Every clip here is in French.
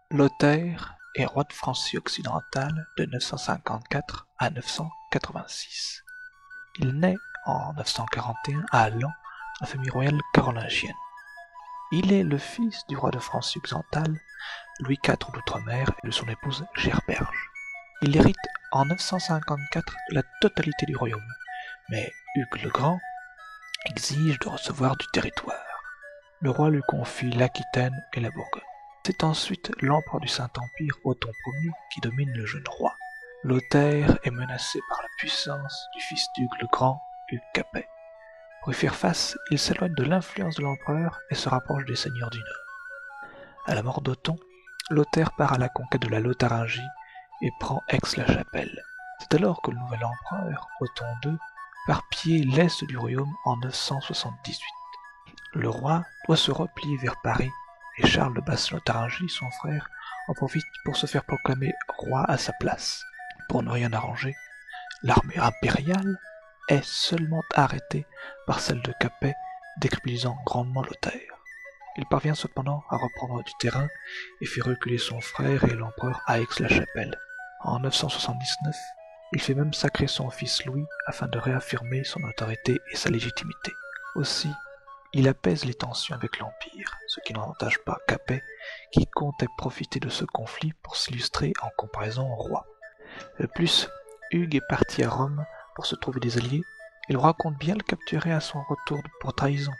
Lothaire est roi de Francie occidentale de 954 à 986. Il naît en 941 à Laon dans la famille royale carolingienne. Il est le fils du roi de Francie occidentale, Louis IV d'Outre-mer et de son épouse Gerberge. Il hérite en 954 de la totalité du royaume, mais Hugues le Grand exige de recevoir du territoire. Le roi lui confie l'Aquitaine et la Bourgogne. C'est ensuite l'empereur du Saint-Empire, Othon Ier, qui domine le jeune roi. Lothaire est menacé par la puissance du fils d'Hugues le Grand, Hugues Capet. Pour y faire face, il s'éloigne de l'influence de l'empereur et se rapproche des seigneurs du Nord. À la mort d'Othon, Lothaire part à la conquête de la Lotharingie et prend Aix-la-Chapelle. C'est alors que le nouvel empereur, Othon II, part piller l'est du royaume en 978. Le roi doit se replier vers Paris et Charles de Basse-Lotharingie, son frère, en profite pour se faire proclamer roi à sa place. Pour ne rien arranger, l'armée impériale est seulement arrêtée par celle de Capet, décrédibilisant grandement Lothaire. Il parvient cependant à reprendre du terrain et fait reculer son frère et l'empereur à Aix-la-Chapelle. En 979, il fait même sacrer son fils Louis afin de réaffirmer son autorité et sa légitimité. Aussi, il apaise les tensions avec l'Empire, ce qui n'avantage pas Capet, qui comptait profiter de ce conflit pour s'illustrer en comparaison au roi. De plus, Hugues est parti à Rome pour se trouver des alliés, et le roi compte bien le capturer à son retour pour trahison.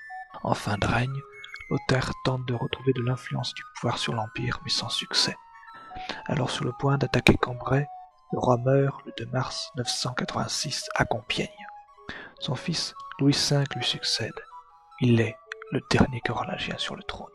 En fin de règne, Lothaire tente de retrouver de l'influence du pouvoir sur l'Empire, mais sans succès. Alors sur le point d'attaquer Cambrai, le roi meurt le 2 mars 986 à Compiègne. Son fils Louis V lui succède. Il est le dernier carolingien sur le trône.